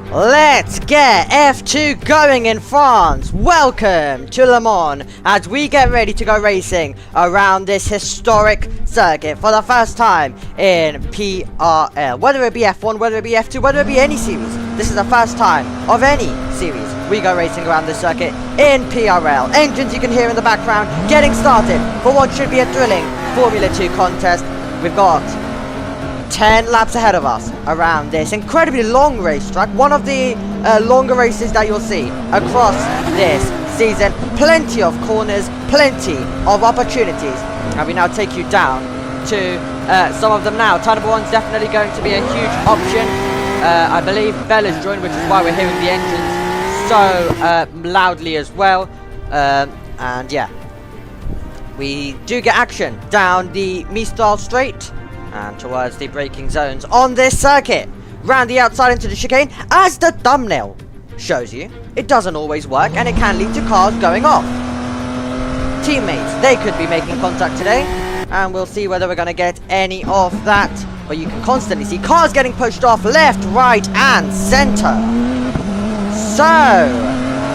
Let's get F2 going in France. Welcome to Le Mans as we get ready to go racing around this historic circuit for the first time in PRL. Whether it be F1, whether it be F2, whether it be any series, this is the first time of any series we go racing around this circuit in PRL. Engines you can hear in the background getting started for what should be a thrilling Formula 2 contest. We've got 10 laps ahead of us around this incredibly long racetrack, one of the longer races that you'll see across this season. Plenty of corners, plenty of opportunities, and we now take you down to some of them now. Turn number 1's definitely going to be a huge option. I believe Bella's joined, which is why we're hearing the engines so loudly as well, and yeah, we do get action down the Mistral Straight and towards the braking zones on this circuit. Round the outside into the chicane, as the thumbnail shows you, it doesn't always work and it can lead to cars going off. Teammates, they could be making contact today, and we'll see whether we're going to get any of that. But you can constantly see cars getting pushed off left, right and centre. So,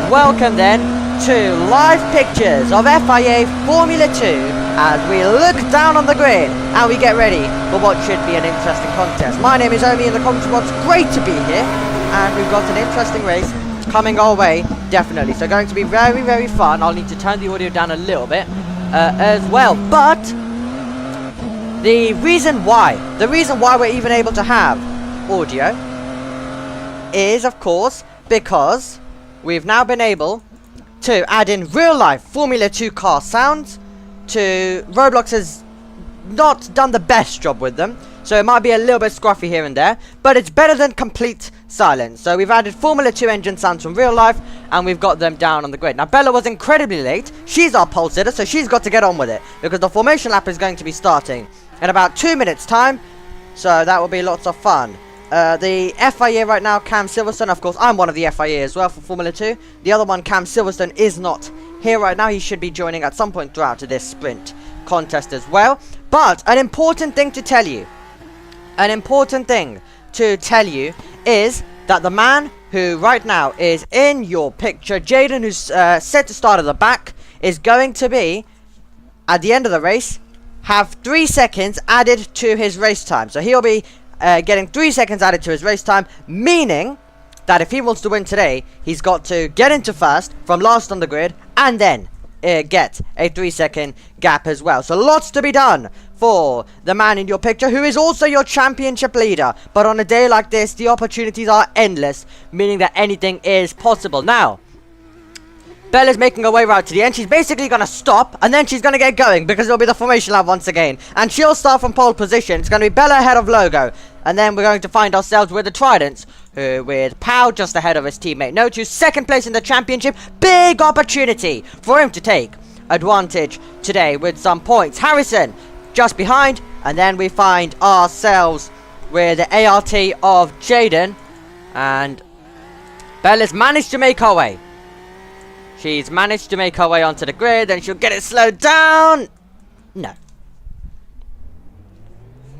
welcome then to live pictures of FIA Formula 2 as we look down on the grid and we get ready for what should be an interesting contest. My name is Omi in the commentary box. Great to be here, and we've got an interesting race coming our way, definitely. So going to be very, very fun. I'll need to turn the audio down a little bit as well. But the reason why we're even able to have audio is, of course, because we've now been able to add in real-life Formula 2 car sounds. Roblox has not done the best job with them, so it might be a little bit scruffy here and there, but it's better than complete silence. So we've added Formula 2 engine sounds from real life, and we've got them down on the grid. Now Bella was incredibly late. She's our pole sitter, so she's got to get on with it, because the formation lap is going to be starting in about 2 minutes time, so that will be lots of fun. The FIA right now, Cam Silverstone, of course I'm one of the FIA as well for Formula 2. The other one, Cam Silverstone, is not here right now. He should be joining at some point throughout this sprint contest as well. But an important thing to tell you, is that the man who right now is in your picture, Jaden, who's set to start at the back, is going to be, at the end of the race, have 3 seconds added to his race time. So he'll be getting 3 seconds added to his race time, meaning that if he wants to win today, he's got to get into first from last on the grid and then get a 3-second gap as well. So lots to be done for the man in your picture, who is also your championship leader. But on a day like this, the opportunities are endless, meaning that anything is possible. Now, Bella's making her way right to the end. She's basically going to stop, and then she's going to get going, because it'll be the formation lap once again. And she'll start from pole position. It's going to be Bella ahead of Logo. And then we're going to find ourselves with the Tridents, with Pau just ahead of his teammate Notu, second place in the championship. Big opportunity for him to take advantage today with some points. Harrison just behind, and then we find ourselves with the ART of Jaden. And Bella's managed to make her way. She's managed to make her way onto the grid, and she'll get it slowed down. No.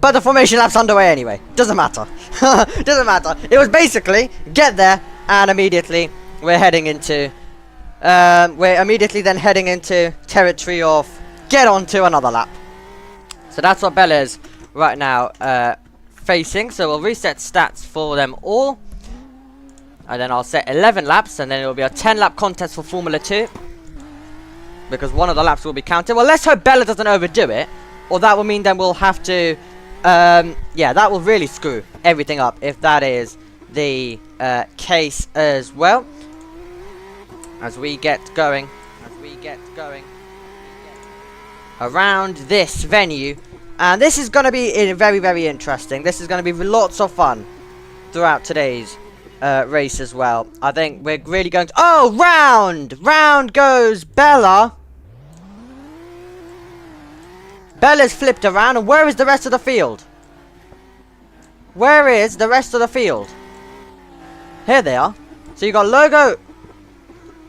But the formation lap's underway anyway. Doesn't matter. Doesn't matter. It was basically get there, and immediately we're heading into then heading into territory of get on to another lap. So that's what Bella is right now facing. So we'll reset stats for them all. And then I'll set 11 laps, and then it will be a 10-lap contest for Formula 2. Because one of the laps will be counted. Well, let's hope Bella doesn't overdo it, or that will mean then we'll have to... yeah, that will really screw everything up if that is the case as well. As we get going. around this venue. And this is going to be very, very interesting. This is going to be lots of fun throughout today's race as well. I think we're really going to... Oh, round! Round goes Bella. Bella's flipped around. And where is the rest of the field? Where is the rest of the field? Here they are. So you got Logo.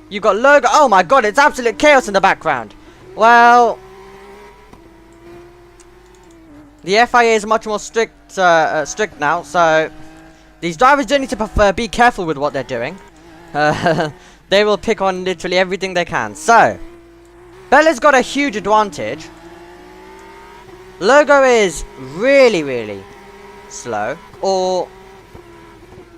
You got Logo. Oh my god, it's absolute chaos in the background. Well, the FIA is much more strict now, so these drivers do need to be careful with what they're doing. They will pick on literally everything they can. So, Bella's got a huge advantage. Logo is really, really slow. Or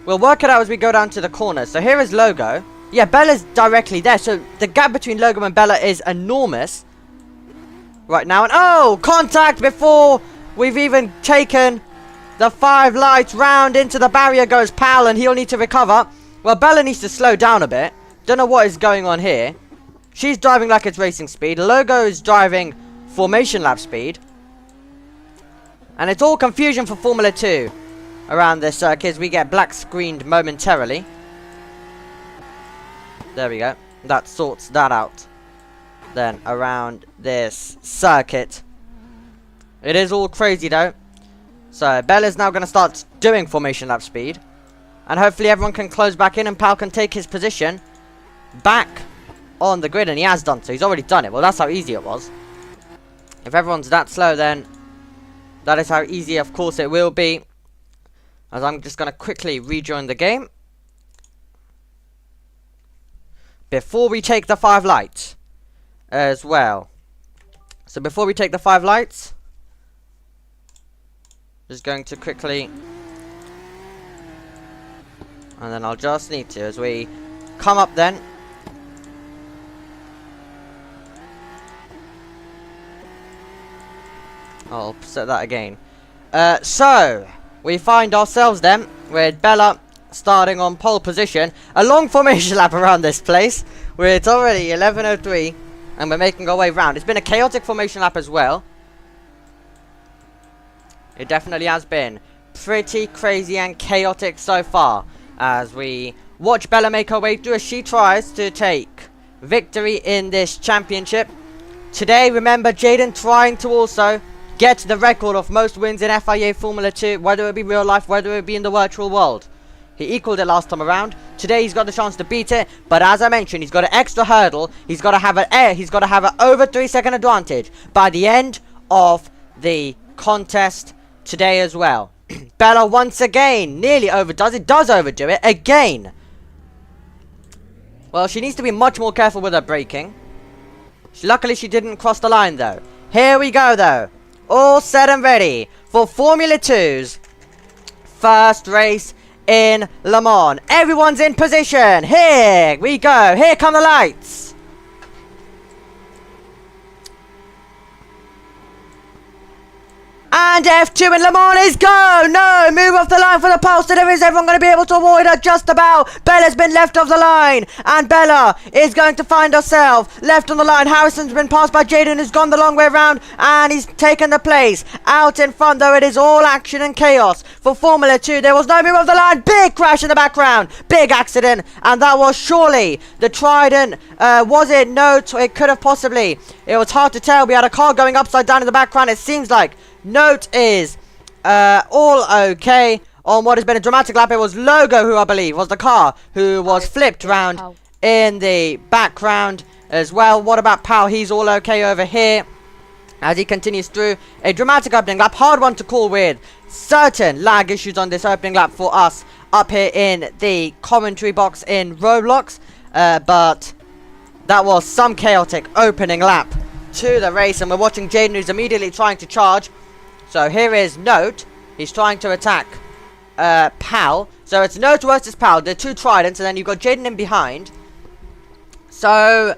we'll work it out as we go down to the corners. So here is Logo. Yeah, Bella's directly there. So the gap between Logo and Bella is enormous right now. And oh, contact before we've even taken the 5 lights round into the barrier goes Powell, and he'll need to recover. Well, Bella needs to slow down a bit. Don't know what is going on here. She's driving like it's racing speed. Logo is driving formation lap speed. And it's all confusion for Formula 2 around this circuit as we get black screened momentarily. There we go. That sorts that out. Then around this circuit. It is all crazy though. So Bella's now going to start doing formation lap speed. And hopefully everyone can close back in and Pal can take his position back on the grid. And he has done so. He's already done it. Well, that's how easy it was. If everyone's that slow, then that is how easy, of course, it will be. As I'm just going to quickly rejoin the game before we take the 5 lights as well. So before we take the 5 lights, just going to quickly, and then I'll just need to, as we come up then. I'll set that again. So we find ourselves then with Bella starting on pole position. A long formation lap around this place. Where it's already 11:03 and we're making our way round. It's been a chaotic formation lap as well. It definitely has been pretty crazy and chaotic so far as we watch Bella make her way through as she tries to take victory in this championship. Today, remember, Jaden trying to also get the record of most wins in FIA Formula 2, whether it be real life, whether it be in the virtual world. He equaled it last time around. Today he's got the chance to beat it, but as I mentioned, he's got an extra hurdle. He's got to have an over 3-second advantage by the end of the contest today as well. Bella once again nearly overdoes it, does overdo it again. Well, she needs to be much more careful with her braking. Luckily she didn't cross the line though. Here we go though. All set and ready for Formula 2's first race in Le Mans. Everyone's in position. Here we go. Here come the lights. And F2 in Le Mans is go! No! Move off the line for the pole, so there is everyone going to be able to avoid her just about. Bella's been left off the line. And Bella is going to find herself left on the line. Harrison's been passed by Jaden, who's gone the long way around. And he's taken the place. Out in front, though, it is all action and chaos for Formula 2. There was no move off the line. Big crash in the background. Big accident. And that was surely the Trident. Was it? No, it could have possibly. It was hard to tell. We had a car going upside down in the background. It seems like Note is all okay on what has been a dramatic lap. It was Logo, who I believe was the car who was flipped round in the background as well. What about Powell? He's all okay over here as he continues through a dramatic opening lap. Hard one to call with certain lag issues on this opening lap for us up here in the commentary box in Roblox. But that was some chaotic opening lap to the race, and we're watching Jaden, who's immediately trying to charge. So here is Note. He's trying to attack Pal. So it's Note versus Pal. They're two Tridents, and then you've got Jaden in behind. So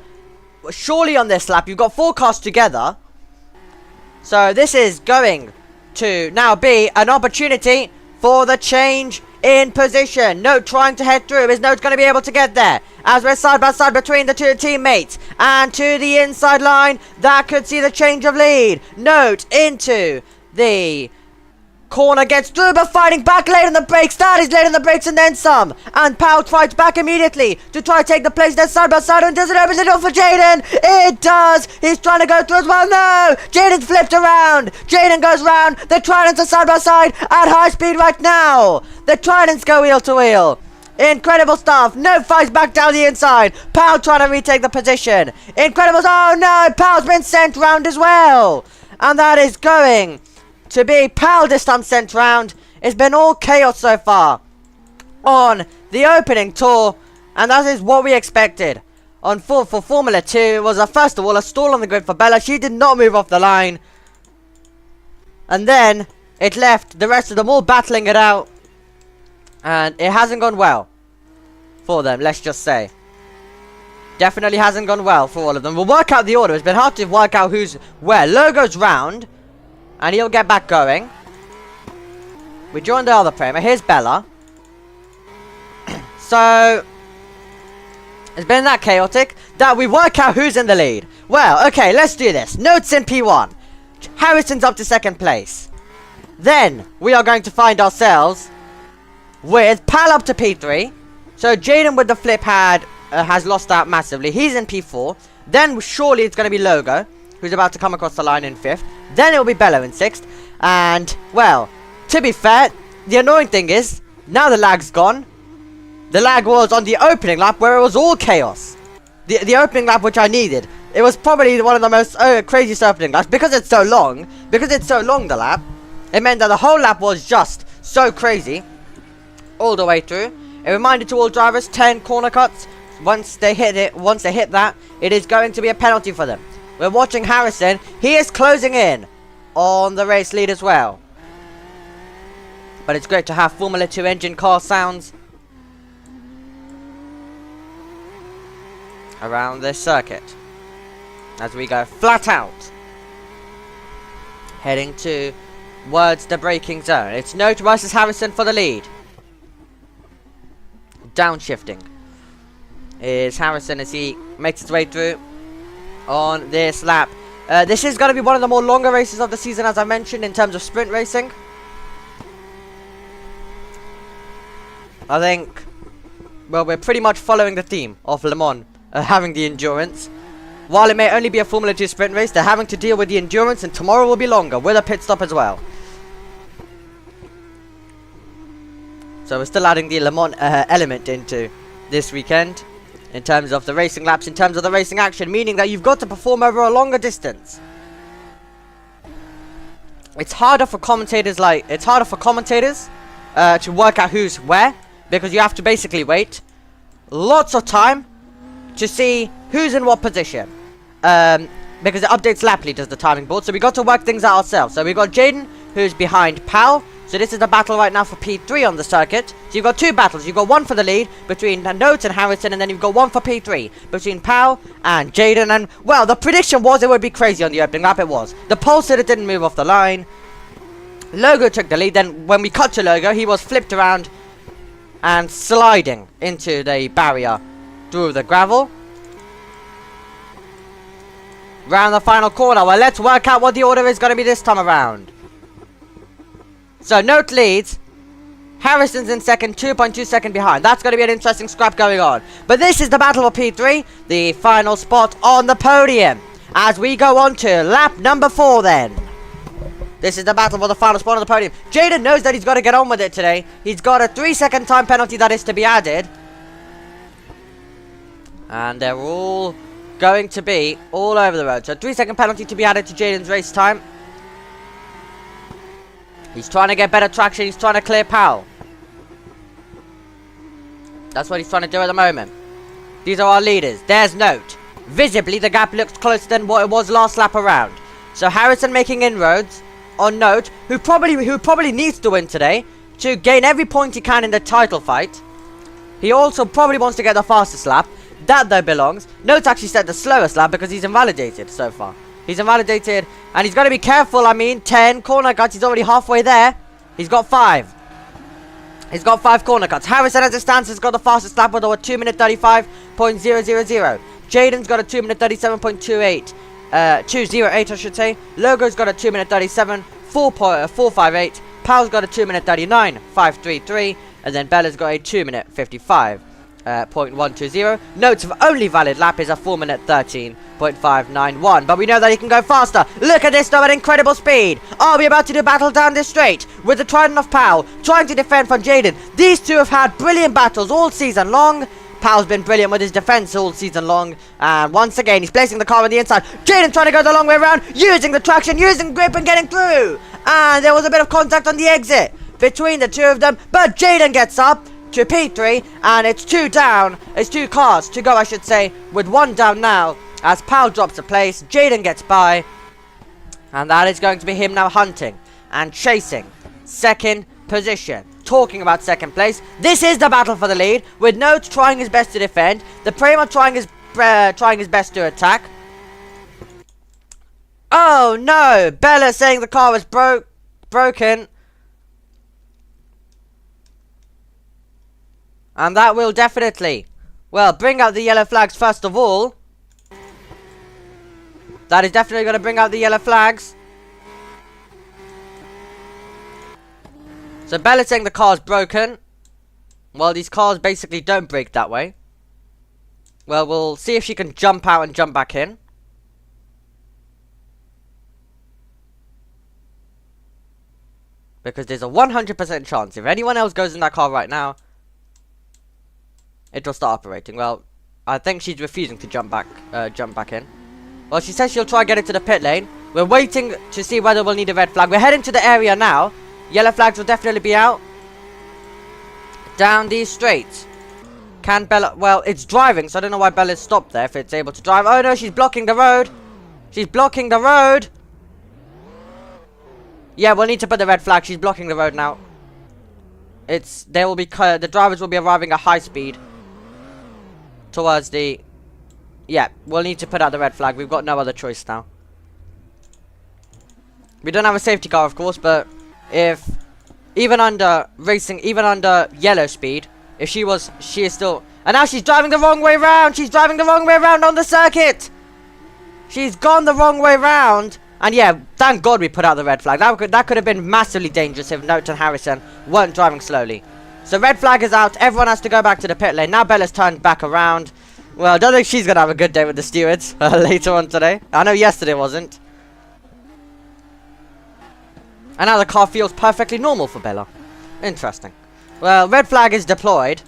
surely on this lap, you've got 4 cars together. So this is going to now be an opportunity for the change in position. Note trying to head through. Is Note going to be able to get there? As we're side by side between the two teammates. And to the inside line. That could see the change of lead. Note into the corner, gets through, but fighting back late on the brakes. That is late on the brakes and then some. And Powell fights back immediately to try to take the place. They're side by side, and does it open the door for Jaden? It does. He's trying to go through as well. No, Jaden's flipped around. Jaden goes round. The Tridents are side by side at high speed right now. The Tridents go wheel to wheel. Incredible stuff. No fights back down the inside. Powell trying to retake the position. Incredible. Oh no, Powell's been sent round as well. And that is going to be Powell this time sent round. It's been all chaos so far on the opening tour, and that is what we expected. For Formula 2, it was first of all a stall on the grid for Bella. She did not move off the line, and then it left the rest of them all battling it out, and it hasn't gone well for them, let's just say. Definitely hasn't gone well for all of them. We'll work out the order. It's been hard to work out who's where. Logo's round, and he'll get back going. We joined the other Prima. Here's Bella. So, it's been that chaotic that we work out who's in the lead. Well, okay, let's do this. Notes in P1. Harrison's up to second place. Then, we are going to find ourselves with Pal up to P3. So, Jaden with the flip has lost out massively. He's in P4. Then, surely it's going to be Logo, who's about to come across the line in 5th. Then it will be Bello in 6th. And, well, to be fair, the annoying thing is, now the lag's gone. The lag was on the opening lap where it was all chaos. The opening lap which I needed. It was probably one of the most craziest opening laps. Because it's so long, the lap, it meant that the whole lap was just so crazy. All the way through. A reminder to all drivers, 10 corner cuts. Once they hit that, it is going to be a penalty for them. We're watching Harrison. He is closing in on the race lead as well. But it's great to have Formula 2 engine car sounds around this circuit as we go flat out, heading towards the braking zone. It's Note versus Harrison for the lead. Downshifting is Harrison as he makes his way through on this lap. This is going to be one of the more longer races of the season, as I mentioned, in terms of sprint racing. I think, well, we're pretty much following the theme of Le Mans, having the endurance. While it may only be a Formula 2 sprint race, they're having to deal with the endurance, and tomorrow will be longer, with a pit stop as well. So we're still adding the Le Mans element into this weekend, in terms of the racing laps, in terms of the racing action, meaning that you've got to perform over a longer distance. It's harder for commentators to work out who's where, because you have to basically wait lots of time to see who's in what position, because it updates lap leaders, the timing board. So we got to work things out ourselves. So we got Jaden, who's behind Powell. So this is the battle right now for P3 on the circuit. So you've got two battles. You've got one for the lead between Notes and Harrison, and then you've got one for P3 between Powell and Jaden. And, well, the prediction was it would be crazy on the opening lap. It was. The pole said it didn't move off the line. Logo took the lead. Then when we cut to Logo, he was flipped around and sliding into the barrier through the gravel. Round the final corner. Well, let's work out what the order is going to be this time around. So, Note leads. Harrison's in second, 2.2 seconds behind. That's going to be an interesting scrap going on. But this is the battle for P3, the final spot on the podium. As we go on to lap number 4 then. This is the battle for the final spot on the podium. Jaden knows that he's got to get on with it today. He's got a 3-second time penalty that is to be added. And they're all going to be all over the road. So, 3-second penalty to be added to Jaden's race time. He's trying to get better traction. He's trying to clear Powell. That's what he's trying to do at the moment. These are our leaders. There's Note. Visibly, the gap looks closer than what it was last lap around. So Harrison making inroads on Note, who probably needs to win today to gain every point he can in the title fight. He also probably wants to get the fastest lap. That, though, belongs. Note actually set the slowest lap because he's invalidated so far. He's invalidated, and he's got to be careful. I mean, 10 corner cuts. He's already halfway there. He's got 5. He's got 5 corner cuts. Harrison, as it stands, has got the fastest lap with a 2 minute 35.000. Jaden's got a 2 minute 37.28. 208, I should say. Logo's got a 2 minute 37, 4.458. Pal's got a 2 minute 39.533. And then Bella's got a 2 minute 55.120. Note's only valid lap is a 4 minute 13.591. But we know that he can go faster. Look at this though, at incredible speed. Are we about to do battle down this straight? With the trident of Pal trying to defend from Jaden. These two have had brilliant battles all season long. Pal's been brilliant with his defense all season long. And once again, he's placing the car on the inside. Jaden trying to go the long way around, using the traction, using grip and getting through. And there was a bit of contact on the exit between the two of them. But Jaden gets up to P3. And it's 2 down. It's 2 cars to go, I should say. With 1 down now. As Pal drops a place, Jaden gets by. And that is going to be him now hunting and chasing second position. Talking about second place, this is the battle for the lead, with Note trying his best to defend, the Prima trying his best to attack. Oh no! Bella saying the car was broken. And that will definitely, well, bring out the yellow flags first of all. That is definitely going to bring out the yellow flags. So Bella's saying the car's broken. Well, these cars basically don't break that way. Well, we'll see if she can jump out and jump back in. Because there's a 100% chance if anyone else goes in that car right now, it'll start operating. Well, I think she's refusing to jump back in. Well, she says she'll try and get into the pit lane. We're waiting to see whether we'll need a red flag. We're heading to the area now. Yellow flags will definitely be out. Down these straights. Can Bella... Well, it's driving, so I don't know why Bella's stopped there if it's able to drive. Oh no, she's blocking the road. She's blocking the road. Yeah, we'll need to put the red flag. She's blocking the road now. There will be... The drivers will be arriving at high speed. Towards the... Yeah, we'll need to put out the red flag. We've got no other choice now. We don't have a safety car, of course, but... If even under yellow speed, if she is still, and now she's driving the wrong way round. She's driving the wrong way round on the circuit. She's gone the wrong way round. And yeah, thank God we put out the red flag. That could have been massively dangerous if Note and Harrison weren't driving slowly. So red flag is out. Everyone has to go back to the pit lane. Now Bella's turned back around. Well, I don't think she's gonna have a good day with the stewards later on today. I know yesterday wasn't. And now the car feels perfectly normal for Bella. Interesting. Well, red flag is deployed.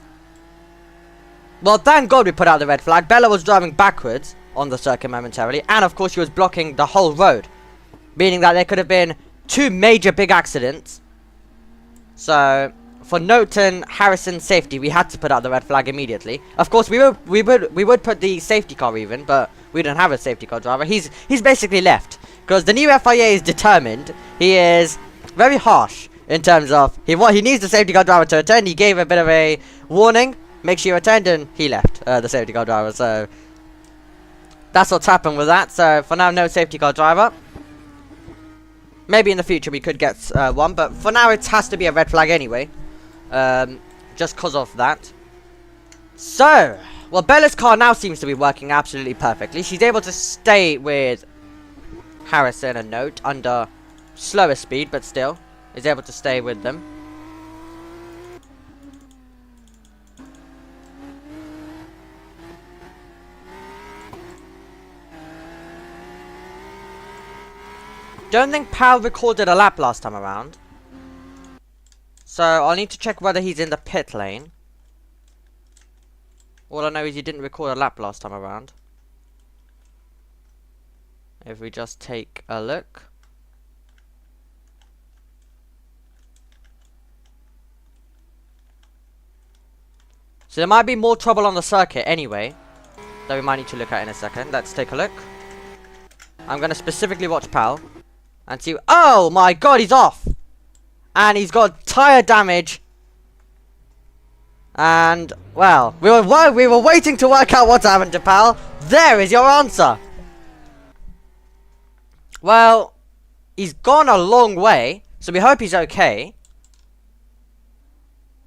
Well, thank God we put out the red flag. Bella was driving backwards on the circuit momentarily. And, of course, she was blocking the whole road. Meaning that there could have been 2 major big accidents. So, for Note and Harrison's safety, we had to put out the red flag immediately. Of course, we would put the safety car even, but we don't have a safety car driver. He's basically left. Because the new FIA is determined. He is very harsh in terms of he needs the safety car driver to attend. He gave a bit of a warning, make sure you attend, and he left the safety car driver. So that's what's happened with that. So for now, no safety car driver. Maybe in the future we could get one, but for now it has to be a red flag anyway. Just because of that. So, well, Bella's car now seems to be working absolutely perfectly. She's able to stay with Harrison and Note under slower speed, but still is able to stay with them. Don't think Pal recorded a lap last time around, so I'll need to check whether he's in the pit lane. All I know is he didn't record a lap last time around. If we just take a look. So there might be more trouble on the circuit anyway, that we might need to look at in a second. Let's take a look. I'm going to specifically watch Pal and see. Oh my God, he's off. And he's got tire damage. And, well, we were waiting to work out what's happened to Pal. There is your answer. Well, he's gone a long way, so we hope he's okay.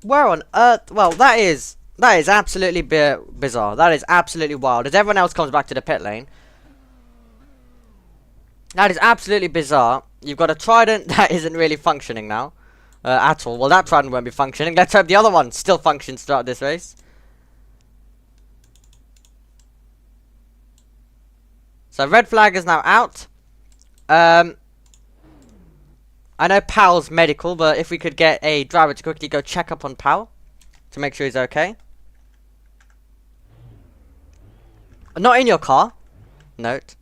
Where on earth? Well, that is absolutely bizarre. That is absolutely wild. As everyone else comes back to the pit lane, that is absolutely bizarre. You've got a trident that isn't really functioning now at all. Well, that trident won't be functioning. Let's hope the other one still functions throughout this race. So red flag is now out. I know Powell's medical, but if we could get a driver to quickly go check up on Powell to make sure he's okay. Not in your car. Note.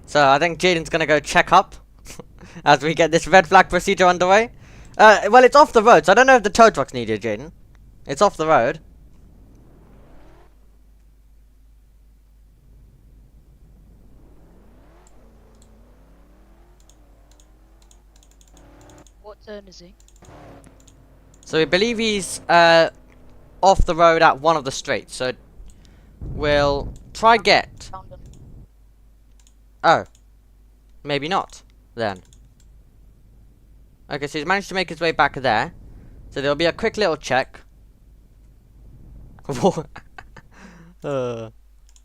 So I think Jaden's gonna go check up as we get this red flag procedure underway. Well, it's off the road, so I don't know if the tow truck's needed, Jaden. It's off the road. What turn is he? So we believe he's off the road at one of the straights. So we'll try get. Found him. Oh, maybe not then. Okay, so he's managed to make his way back there. So there'll be a quick little check.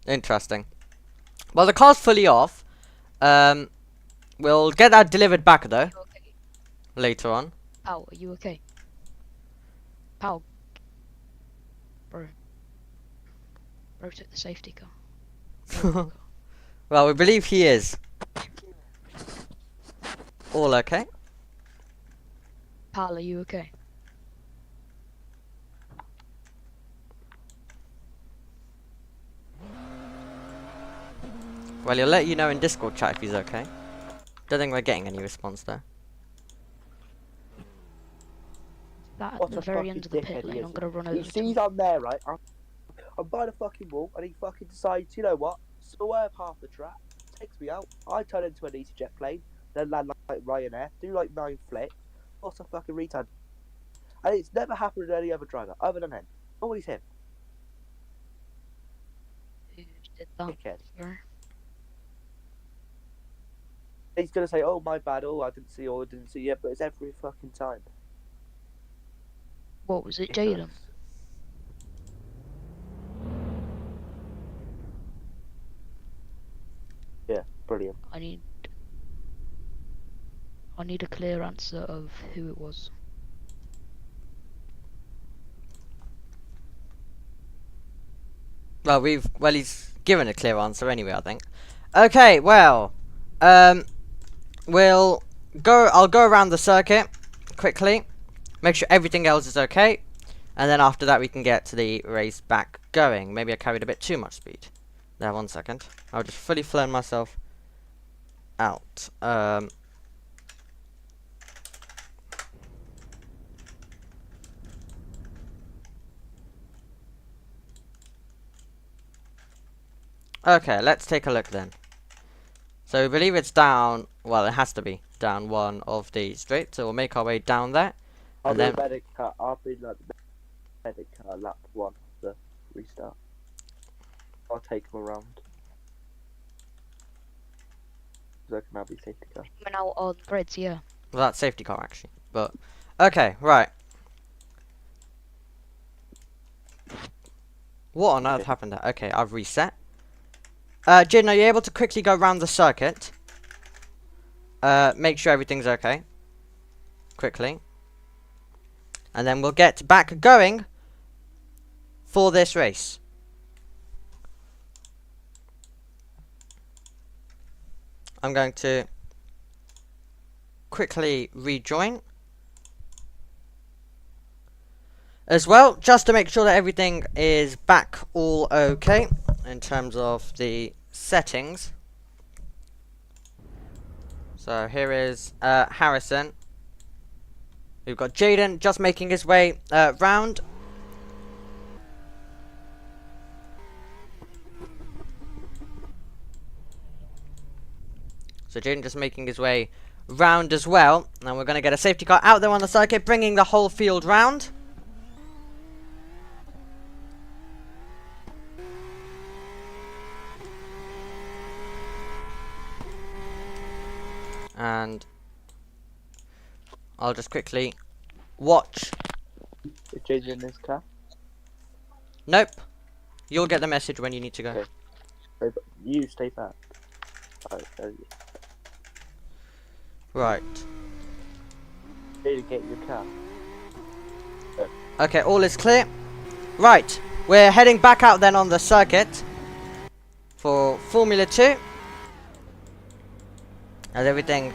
Interesting. Well, the car's fully off. We'll get that delivered back though. Okay. Later on. Pal, are you okay? Pal. Bro took the safety car. Well, we believe he is. All okay? Pal, are you okay? Well, he'll let you know in Discord chat if he's okay. Don't think we're getting any response there. That at the very end of the pit lane, I'm gonna run over He to sees him. I'm there, right? I'm by the fucking wall, and he fucking decides, you know what? Swerve half the track, takes me out. I turn into an EasyJet plane, then land like Ryanair, do like 9 flips. What's a fucking retard? And it's never happened to any other driver, other than him. Always him. Who did that? Dickhead. Bro? He's gonna say, oh, my bad, oh, I didn't see, or I didn't see it, but it's every fucking time. What was it, Jaden? Yeah, brilliant. I need a clear answer of who it was. Well, he's given a clear answer anyway, I think. Okay, well, I'll go around the circuit quickly, make sure everything else is okay, and then after that we can get the race back going. Maybe I carried a bit too much speed. There, 1 second. I'll just fully flown myself out. Okay, let's take a look then. So we believe it's down, well, it has to be down one of the straights, so we'll make our way down there. I'll And be then- a medic car. I'll be like the medic car, lap 1 of the restart. I'll take him around. So I can now be safety car. Coming out on grids, yeah. Well, that's safety car actually, but okay, right. What on earth happened there? Okay, I've reset. Jin, are you able to quickly go around the circuit? Make sure everything's okay. Quickly. And then we'll get back going for this race. I'm going to quickly rejoin. As well, just to make sure that everything is back all okay in terms of the settings. So here is Harrison. We've got Jaden just making his way round. So Jaden just making his way round as well. And we're going to get a safety car out there on the circuit, bringing the whole field round. and I'll just quickly watch. Is Jaden in this car? Nope. You'll get the message when you need to go. Okay. You stay back. Right. Jaden, get in your car. Okay, all is clear. Right. We're heading back out then on the circuit for Formula 2. As everything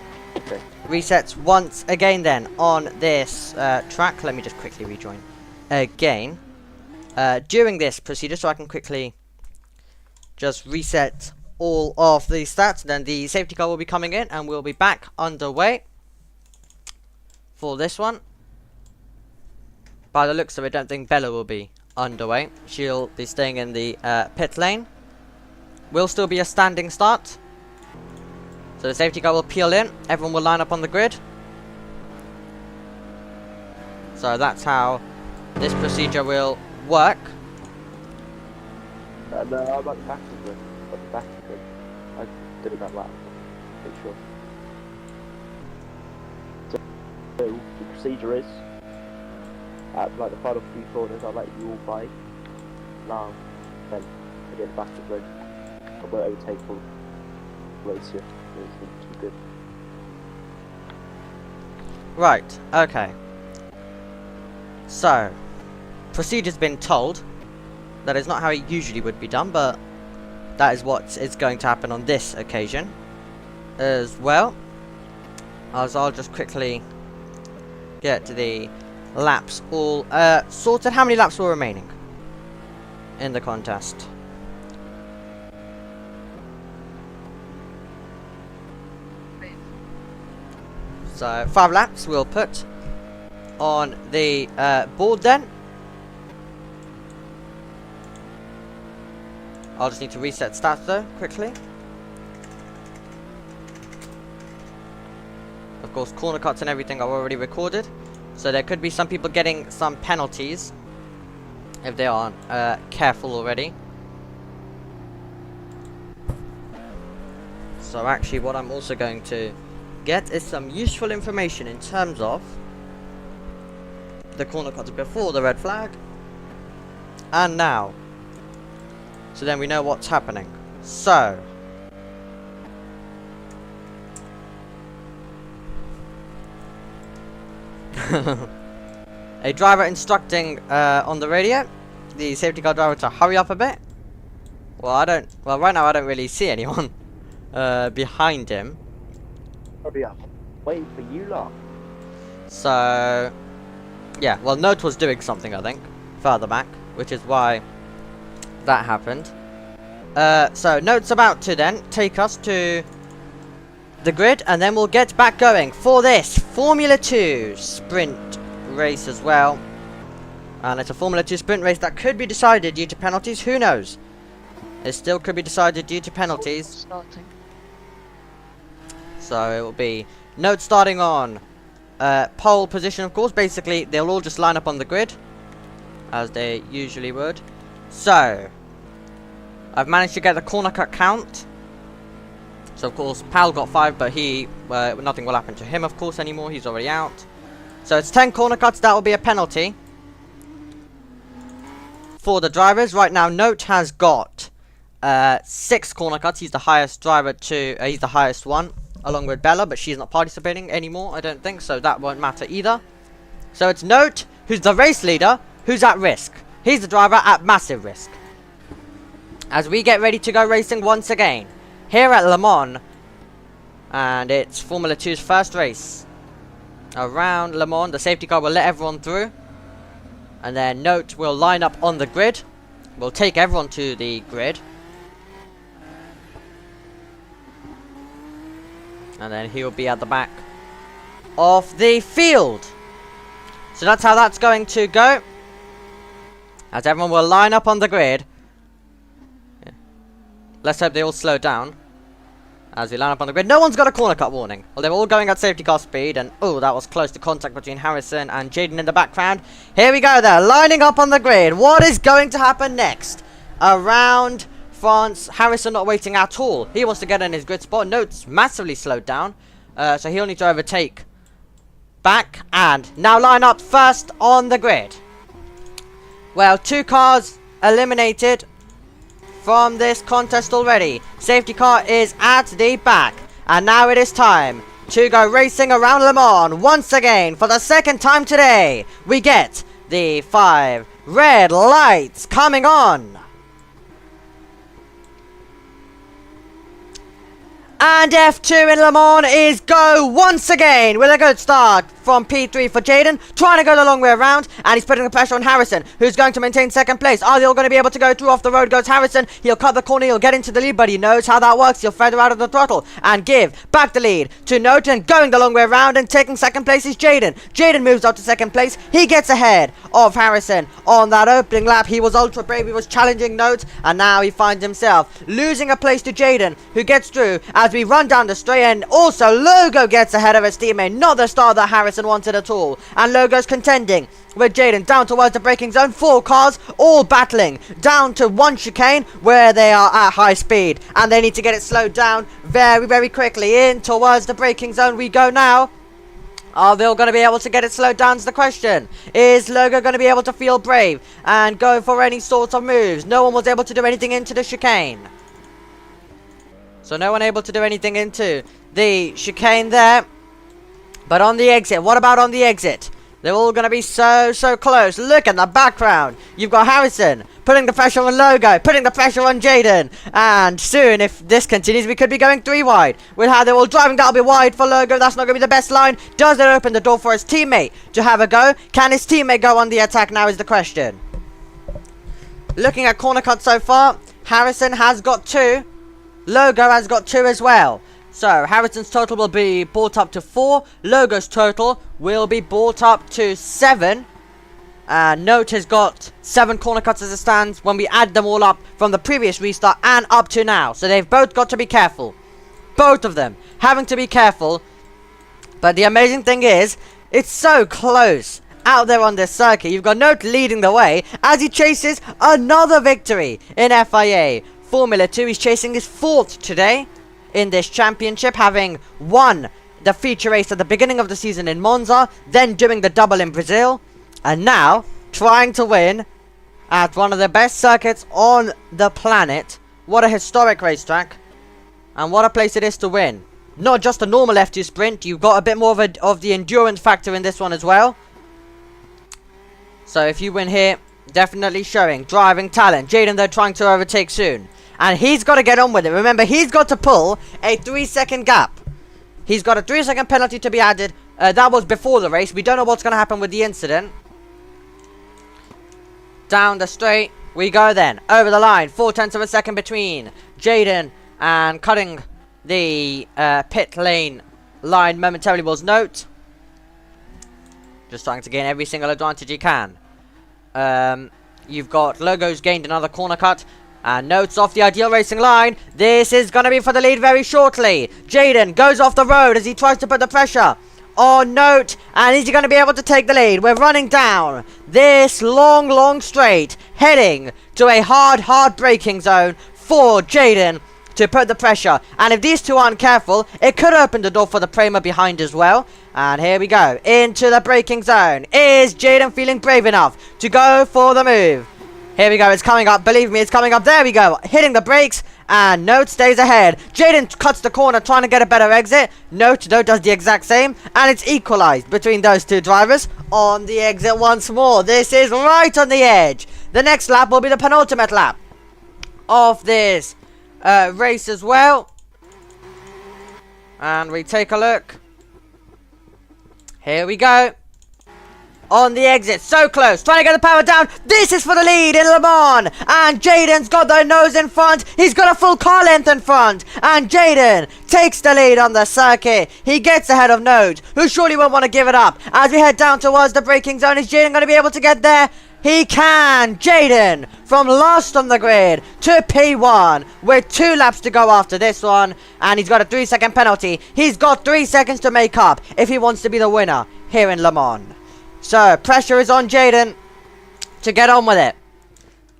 resets once again then on this track. Let me just quickly rejoin again. During this procedure, so I can quickly just reset all of the stats, then the safety car will be coming in and we'll be back underway for this one. By the looks of it, I don't think Bella will be underway. She'll be staying in the pit lane. Will still be a standing start. So the safety car will peel in. Everyone will line up on the grid. So that's how this procedure will work. No, I'm at the back of the grid. At the back of the grid. I did that lap. Pretty sure. So the procedure is, at like the final few corners, I'll let you all by. Now, then I get back to the grid. I won't overtake or race you. It's too good. Right, okay. So, procedure's been told. That is not how it usually would be done, but that is what is going to happen on this occasion as well. As I'll just quickly get the laps all sorted. How many laps were remaining in the contest? So 5 laps we'll put on the board then. I'll just need to reset stats though, quickly. Of course, corner cuts and everything are already recorded. So there could be some people getting some penalties if they aren't careful already. So actually what I'm also going to get is some useful information in terms of the corner cuts before the red flag and now. So then we know what's happening. So a driver instructing on the radio the safety car driver to hurry up a bit. Well, right now I don't really see anyone behind him. Hurry up. Waiting for you lot. So yeah, well, Note was doing something, I think, further back, which is why that happened. So Note's about to then take us to the grid, and then we'll get back going for this Formula 2 sprint race as well. And it's a Formula 2 sprint race that could be decided due to penalties. Who knows? It still could be decided due to penalties. Starting. So it will be Note starting on pole position, of course. Basically, they'll all just line up on the grid as they usually would. So I've managed to get the corner cut count. So of course Pal got 5, but he nothing will happen to him of course anymore. He's already out. So it's 10 corner cuts. That will be a penalty for the drivers. Right now Note has got 6 corner cuts. He's the highest driver to he's the highest one, along with Bella, but she's not participating anymore, I don't think, so that won't matter either. So it's Note, who's the race leader, who's at risk. He's the driver at massive risk. As we get ready to go racing once again, here at Le Mans, and it's Formula 2's first race around Le Mans. The safety car will let everyone through, and then Note will line up on the grid. We'll take everyone to the grid. And then he will be at the back of the field. So that's how that's going to go. As everyone will line up on the grid. Yeah. Let's hope they all slow down as we line up on the grid. No one's got a corner cut warning. Well, they're all going at safety car speed. And oh, that was close to contact between Harrison and Jaden in the background. Here we go there, lining up on the grid. What is going to happen next? Around France, Harrison not waiting at all. He wants to get in his grid spot. Note's massively slowed down. So he'll need to overtake back. And now line up first on the grid. Well, 2 cars eliminated from this contest already. Safety car is at the back. And now it is time to go racing around Le Mans once again. For the second time today, we get the 5 red lights coming on. And F2 in Le Mans is go once again with a good start from P3 for Jaden, trying to go the long way around, and he's putting the pressure on Harrison, who's going to maintain second place. Are they all going to be able to go through? Off the road goes Harrison. He'll cut the corner, he'll get into the lead, but he knows how that works. He'll feather out of the throttle and give back the lead to Noten, going the long way around, and taking second place is Jaden. Jaden moves up to second place. He gets ahead of Harrison on that opening lap. He was ultra brave, he was challenging Note, and now he finds himself losing a place to Jaden, who gets through as we run down the straight. And also Logo gets ahead of his teammate, not the star that Harrison wanted at all. And Logo's contending with Jaden down towards the braking zone. 4 cars all battling down to 1 chicane where they are at high speed, and they need to get it slowed down very, very quickly. In towards the braking zone we go now. Are they all going to be able to get it slowed down is the question. Is Logo going to be able to feel brave and go for any sorts of moves? No one was able to do anything into the chicane. So no one able to do anything into the chicane there. But on the exit, what about on the exit? They're all going to be so close. Look at the background. You've got Harrison putting the pressure on Logo, putting the pressure on Jaden. And soon, if this continues, we could be going 3 wide. With how they're all driving, that'll be wide for Logo. That's not going to be the best line. Does it open the door for his teammate to have a go? Can his teammate go on the attack now is the question. Looking at corner cut so far, Harrison has got 2. Logo has got 2 as well. So Harrison's total will be brought up to 4. Logo's total will be brought up to 7. Note has got 7 corner cuts as it stands when we add them all up from the previous restart and up to now. So they've both got to be careful. Both of them having to be careful. But the amazing thing is, it's so close out there on this circuit. You've got Note leading the way as he chases another victory in FIA Formula 2. He's chasing his 4th today in this championship, having won the feature race at the beginning of the season in Monza, then doing the double in Brazil, and now trying to win at one of the best circuits on the planet. What a historic racetrack, and what a place it is to win. Not just a normal F2 sprint, you've got a bit more of the endurance factor in this one as well. So if you win here, definitely showing driving talent. Jaden though trying to overtake soon. And he's got to get on with it. Remember, he's got to pull a 3-second gap. He's got a 3-second penalty to be added. That was before the race. We don't know what's going to happen with the incident. Down the straight we go then. Over the line. 0.4 of a second between Jaden and cutting the pit lane line momentarily was Note. Just trying to gain every single advantage he can. You've got Logo's gained another corner cut. And Note's off the ideal racing line. This is going to be for the lead very shortly. Jaden goes off the road as he tries to put the pressure on Note. And is he going to be able to take the lead? We're running down this long straight, heading to a hard braking zone for Jaden to put the pressure. And if these two aren't careful, it could open the door for the Prima behind as well. And here we go, into the braking zone. Is Jaden feeling brave enough to go for the move? Here we go, it's coming up, believe me, it's coming up. There we go, hitting the brakes, and Note stays ahead. Jaden cuts the corner, trying to get a better exit. Note does the exact same, and it's equalized between those two drivers on the exit once more. This is right on the edge. The next lap will be the penultimate lap of this race as well. And we take a look. Here we go. On the exit, so close, trying to get the power down. This is for the lead in Le Mans. And Jaden's got the nose in front. He's got a full car length in front. And Jaden takes the lead on the circuit. He gets ahead of Note, who surely won't want to give it up. As we head down towards the braking zone, is Jaden going to be able to get there? He can! Jaden from last on the grid to P1 with 2 laps to go after this one. And he's got a 3-second penalty. He's got 3 seconds to make up if he wants to be the winner here in Le Mans. So, pressure is on Jaden to get on with it.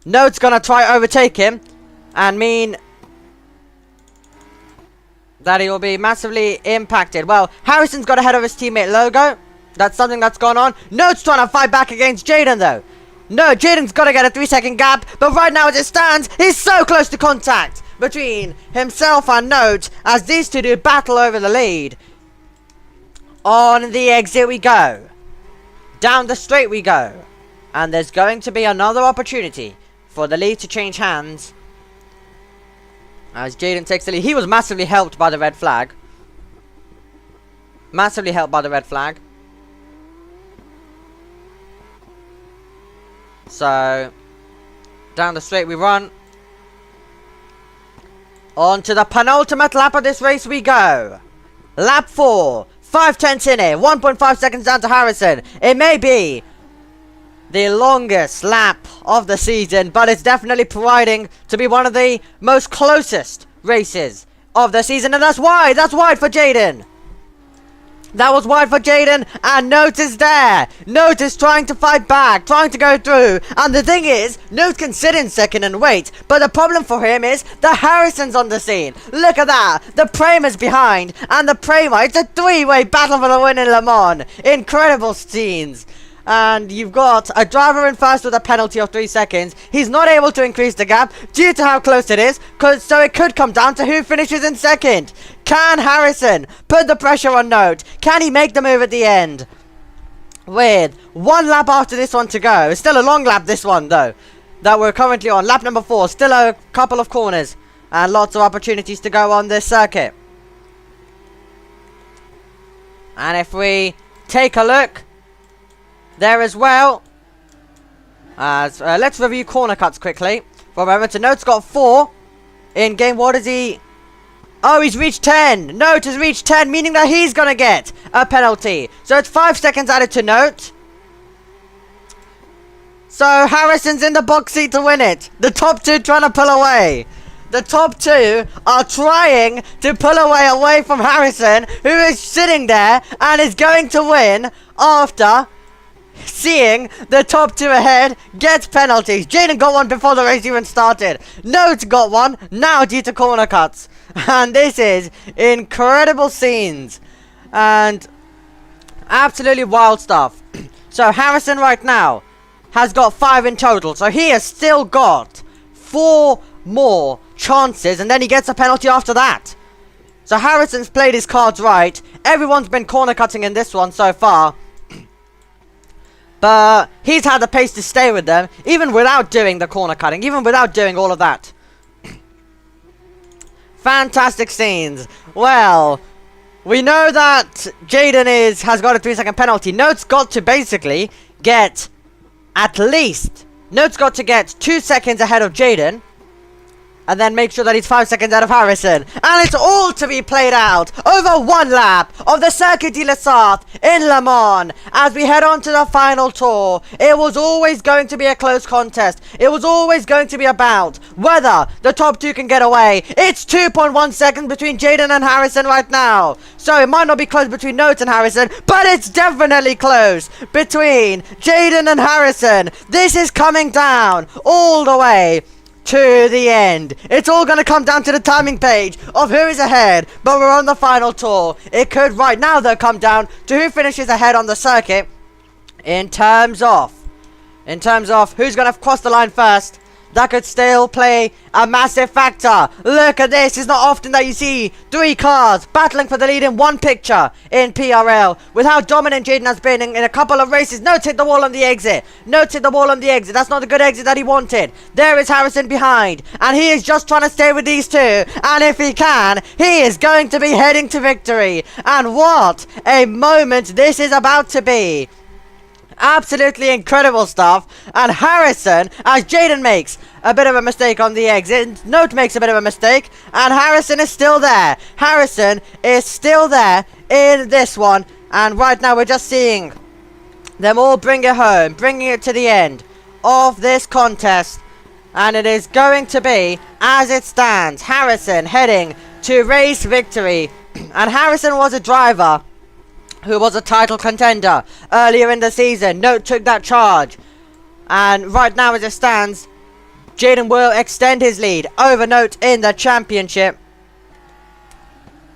Note's going to try overtake him and mean that he will be massively impacted. Well, Harrison's got ahead of his teammate Logo. That's something that's gone on. Note's trying to fight back against Jaden, though. No, Jaden's got to get a 3-second gap, but right now as it stands, he's so close to contact between himself and Note as these two do battle over the lead. On the exit we go. Down the straight we go. And there's going to be another opportunity for the lead to change hands. As Jaden takes the lead. He was massively helped by the red flag. Massively helped by the red flag. So, down the straight we run. On to the penultimate lap of this race we go. Lap 4. 5/10 in it. 1.5 seconds down to Harrison. It may be the longest lap of the season, but it's definitely providing to be one of the most closest races of the season. And that's wide. That's wide for Jaden. That was wide for Jaden, and Note is there. Note is trying to fight back, trying to go through. And the thing is, Note can sit in second and wait. But the problem for him is the Harrison's on the scene. Look at that. The Prama's behind, and the Prama. It's a three-way battle for the win in Le Mans. Incredible scenes. And you've got a driver in first with a penalty of 3 seconds. He's not able to increase the gap due to how close it is. So it could come down to who finishes in second. Can Harrison put the pressure on Note? Can he make the move at the end? With one lap after this one to go. It's still a long lap, this one, though, that we're currently on. Lap number 4. Still a couple of corners. And lots of opportunities to go on this circuit. And if we take a look there as well, as let's review corner cuts quickly for a moment. So Note's got 4 in game. What is he? Oh, he's reached 10. Note has reached 10, meaning that he's gonna get a penalty. So it's 5 seconds added to Note. So Harrison's in the box seat to win it. The top 2 trying to pull away. The top 2 are trying to pull away from Harrison, who is sitting there and is going to win after seeing the top 2 ahead get penalties. Jaden got one before the race even started. Note got one now due to corner cuts. And this is incredible scenes. And absolutely wild stuff. So Harrison right now has got 5 in total. So he has still got 4 more chances. And then he gets a penalty after that. So Harrison's played his cards right. Everyone's been corner cutting in this one so far. But he's had the pace to stay with them, even without doing the corner cutting, even without doing all of that. Fantastic scenes. Well, we know that Jaden has got a 3-second penalty. Note's got to basically get Note's got to get 2 seconds ahead of Jaden. And then make sure that he's 5 seconds out of Harrison. And it's all to be played out over 1 lap of the Circuit de la Sarthe in Le Mans. As we head on to the final tour, it was always going to be a close contest. It was always going to be about whether the top 2 can get away. It's 2.1 seconds between Jaden and Harrison right now. So it might not be close between Note and Harrison, but it's definitely close between Jaden and Harrison. This is coming down all the way to the end. It's all going to come down to the timing page of who is ahead, but we're on the final tour. It could right now though come down to who finishes ahead on the circuit in terms of who's going to cross the line first. That could still play a massive factor. Look at this. It's not often that you see 3 cars battling for the lead in one picture in PRL. With how dominant Jaden has been in a couple of races. Note hit the wall on the exit. Note hit the wall on the exit. That's not the good exit that he wanted. There is Harrison behind. And he is just trying to stay with these 2. And if he can, he is going to be heading to victory. And what a moment this is about to be. Absolutely incredible stuff. And Harrison, as Jaden makes a bit of a mistake on the exit, Note makes a bit of a mistake, and Harrison is still there. Harrison is still there in this one. And right now we're just seeing them all bring it home, bringing it to the end of this contest. And it is going to be, as it stands, Harrison heading to race victory. And Harrison was a driver who was a title contender earlier in the season. Note took that charge. And right now as it stands, Jaden will extend his lead over Note in the championship.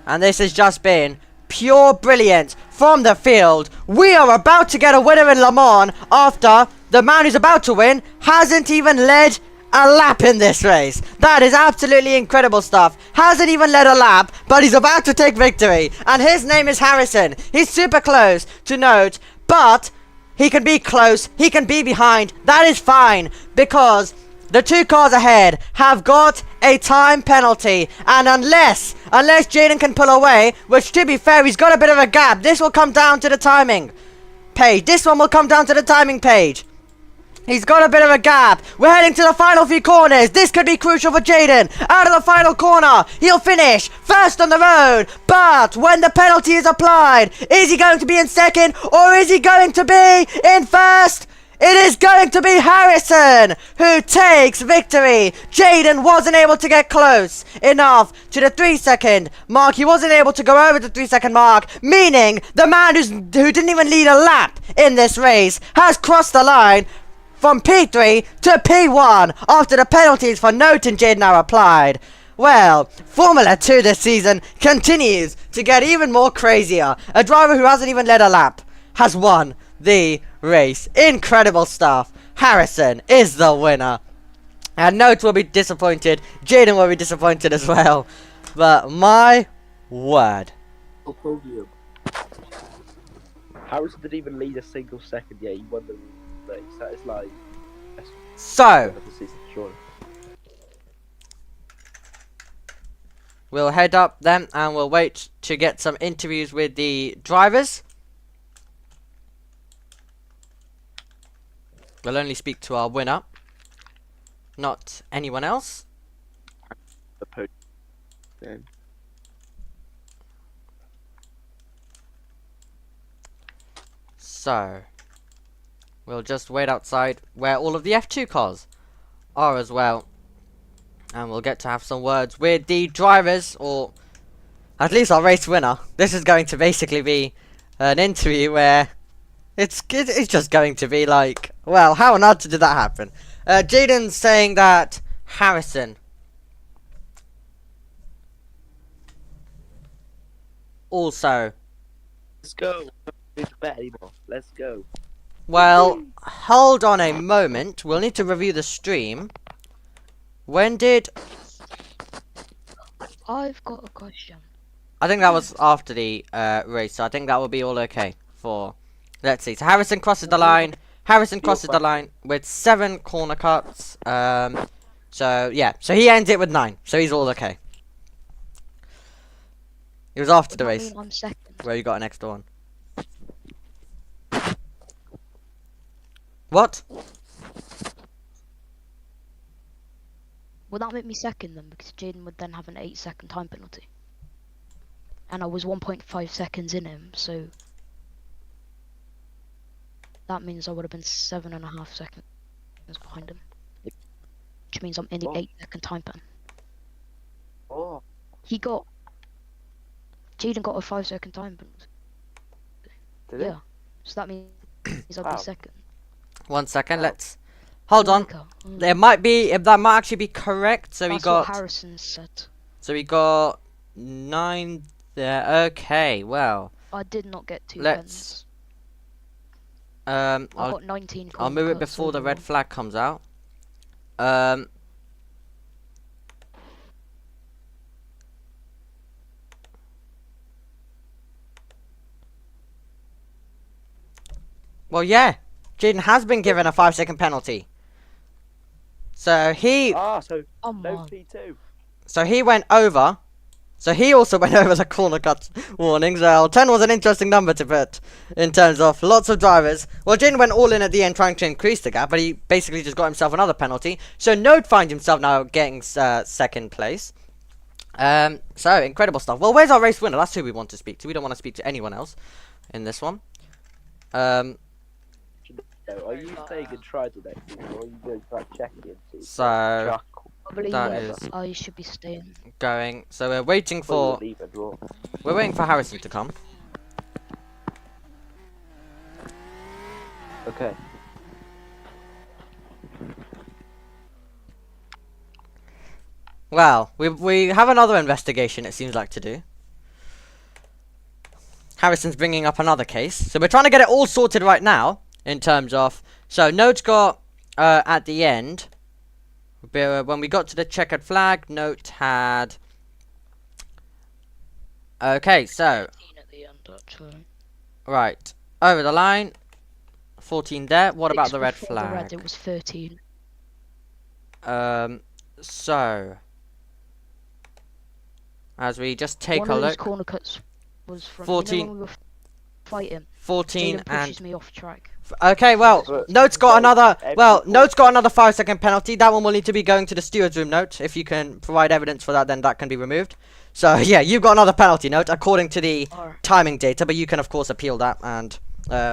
And this has just been pure brilliance from the field. We are about to get a winner in Le Mans after the man who's about to win hasn't even led a lap in this race. That is absolutely incredible stuff. Hasn't even led a lap, but he's about to take victory. And his name is Harrison. He's super close to note, but he can be close, he can be behind. That is fine, because the two cars ahead have got a time penalty. And unless Jaden can pull away, which to be fair, he's got a bit of a gap. This will come down to the timing page. This one will come down to the timing page. He's got a bit of a gap. We're heading to the final few corners. This could be crucial for Jaden. Out of the final corner, he'll finish first on the road. But when the penalty is applied, is he going to be in second or is he going to be in first? It is going to be Harrison who takes victory. Jaden wasn't able to get close enough to the 3-second mark. He wasn't able to go over the 3-second mark, meaning the man who didn't even lead a lap in this race has crossed the line from P3 to P1 after the penalties for Note and Jaden are applied. Well, Formula 2 this season continues to get even more crazier. A driver who hasn't even led a lap has won the race. Incredible stuff. Harrison is the winner. And Note will be disappointed. Jaden will be disappointed as well. But my word. Harrison didn't even lead a single second yet. He won the race. That is like... So, we'll head up then and we'll wait to get some interviews with the drivers. We'll only speak to our winner, not anyone else. So, we'll just wait outside where all of the F2 cars are as well. And we'll get to have some words with the drivers, or at least our race winner. This is going to basically be an interview where it's just going to be like, well, how on earth did that happen? Jaden's saying that Harrison also... Let's go. Don't bet anymore. Let's go. Well, hold on a moment. We'll need to review the stream. When did... I've got a question. I think that was after the race, so I think that will be all okay for... Let's see. So Harrison crosses the line. Harrison crosses the line with 7 corner cuts. So, yeah. So he ends it with 9. So he's all okay. It was after the race. I'm second. Where you got an extra one. What? Would that make me second then? Because Jaden would then have an 8-second time penalty. And I was 1.5 seconds in him, so... That means I would have been 7.5 seconds behind him. Which means I'm in the 8-second time pen. Oh. Jaden got a 5-second time penalty. Did it? Yeah. So that means I'll be second. 1 second, let's... Hold on. Mm. There might be... That might actually be correct. So That's we got... what Harrison said. So we got 9 there. Okay, well... I did not get 2 Let's... pens. I got 19. I'll move it before the red flag comes out. Well, yeah. Jaden has been given a 5-second penalty. So he... so no P2. So he went over. So he also went over the corner cut warnings. Well, 10 was an interesting number to put in terms of lots of drivers. Well, Jaden went all in at the end trying to increase the gap, but he basically just got himself another penalty. So Node finds himself now getting second place. So incredible stuff. Well, where's our race winner? That's who we want to speak to. We don't want to speak to anyone else in this one. Are you saying and try today, or are you going to like check in? So that is I should be staying. going. So we're waiting for Harrison to come. Okay. Well, we have another investigation. It seems like to do. Harrison's bringing up another case. So we're trying to get it all sorted right now in terms of. So Note got at the end. When we got to the checkered flag, Note had. Okay, so. 14 at the end, actually. Right. Over the line. 14 there. What about the red Before the flag? red, it was 13. So. As we just take One a of those look. corner cuts was from 14. when we were fighting. 14 Jaden pushes and. me off track. Okay, well, But Note's got another. every Well, corner- Note's got another 5-second penalty. That one will need to be going to the steward's room, Note. If you can provide evidence for that, then that can be removed. So yeah, you've got another penalty, Note, according to the Alright. timing data. But you can of course appeal that, and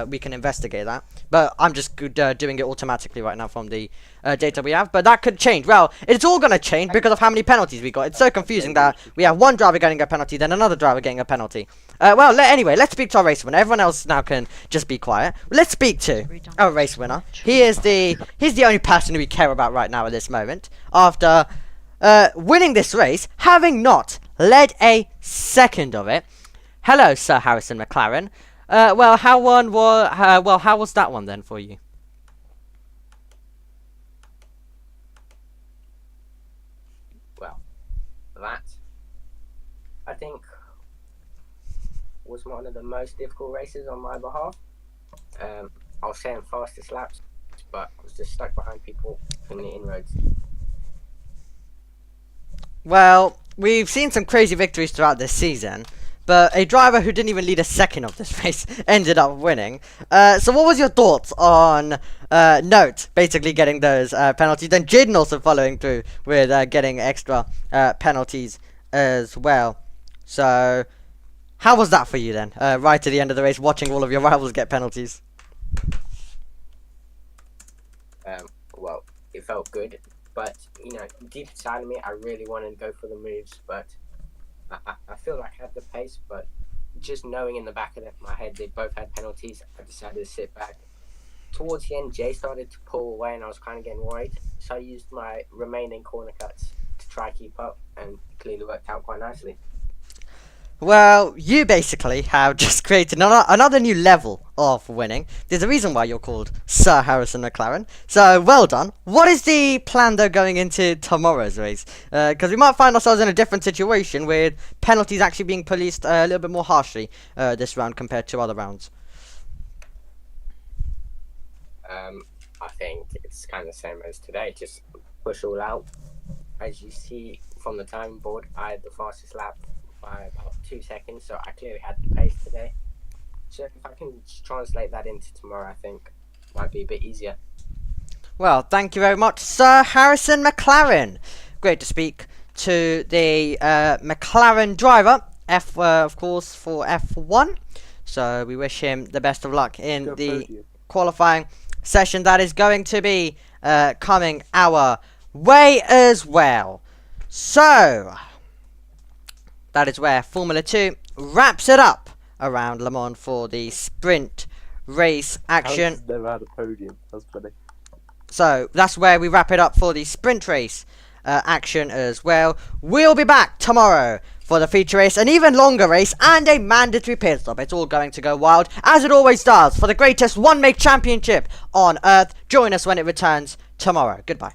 we can investigate that. But I'm just doing it automatically right now from the data we have. But that could change. Well, it's all gonna change because of how many penalties we got. It's so confusing that we have one driver getting a penalty, then another driver getting a penalty. Well, anyway, let's speak to our race winner. Everyone else now can just be quiet. Let's speak to our race winner. He's the only person we care about right now at this moment. After winning this race, having not led a second of it. Hello, Sir Harrison McLaren. Well, how was that one then for you? Well, that I think was one of the most difficult races on my behalf. I was saying fastest laps, but I was just stuck behind people in the inroads. Well, we've seen some crazy victories throughout this season, but a driver who didn't even lead a second of this race ended up winning. So what was your thoughts on Note basically getting those penalties, then Jaden also following through with getting extra penalties as well? So how was that for you then, right to the end of the race, watching all of your rivals get penalties? Well, it felt good, but you know, deep inside of me, I really wanted to go for the moves, but I feel like I had the pace, but just knowing in the back of my head they both had penalties, I decided to sit back. Towards the end, Jay started to pull away, and I was kind of getting worried, so I used my remaining corner cuts to try keep up, and clearly worked out quite nicely. Well, you basically have just created another new level of winning. There's a reason why you're called Sir Harrison McLaren. So, well done. What is the plan, though, going into tomorrow's race? Because we might find ourselves in a different situation with penalties actually being policed a little bit more harshly this round compared to other rounds. I think it's kind of the same as today, just push all out. As you see from the timing board, I had the fastest lap by about 2 seconds, so I clearly had the pace today. So if I can translate that into tomorrow, I think it might be a bit easier. Well, thank you very much, Sir Harrison McLaren. Great to speak to the McLaren driver, of course, for F1. So we wish him the best of luck in Go the podium. qualifying session that is going to be coming our way as well. So that is where Formula 2 wraps it up around Le Mans for the sprint race action. Alex never had a podium. That's funny. So that's where we wrap it up for the sprint race action as well. We'll be back tomorrow for the feature race, an even longer race, and a mandatory pit stop. It's all going to go wild, as it always does, for the greatest one-make championship on Earth. Join us when it returns tomorrow. Goodbye.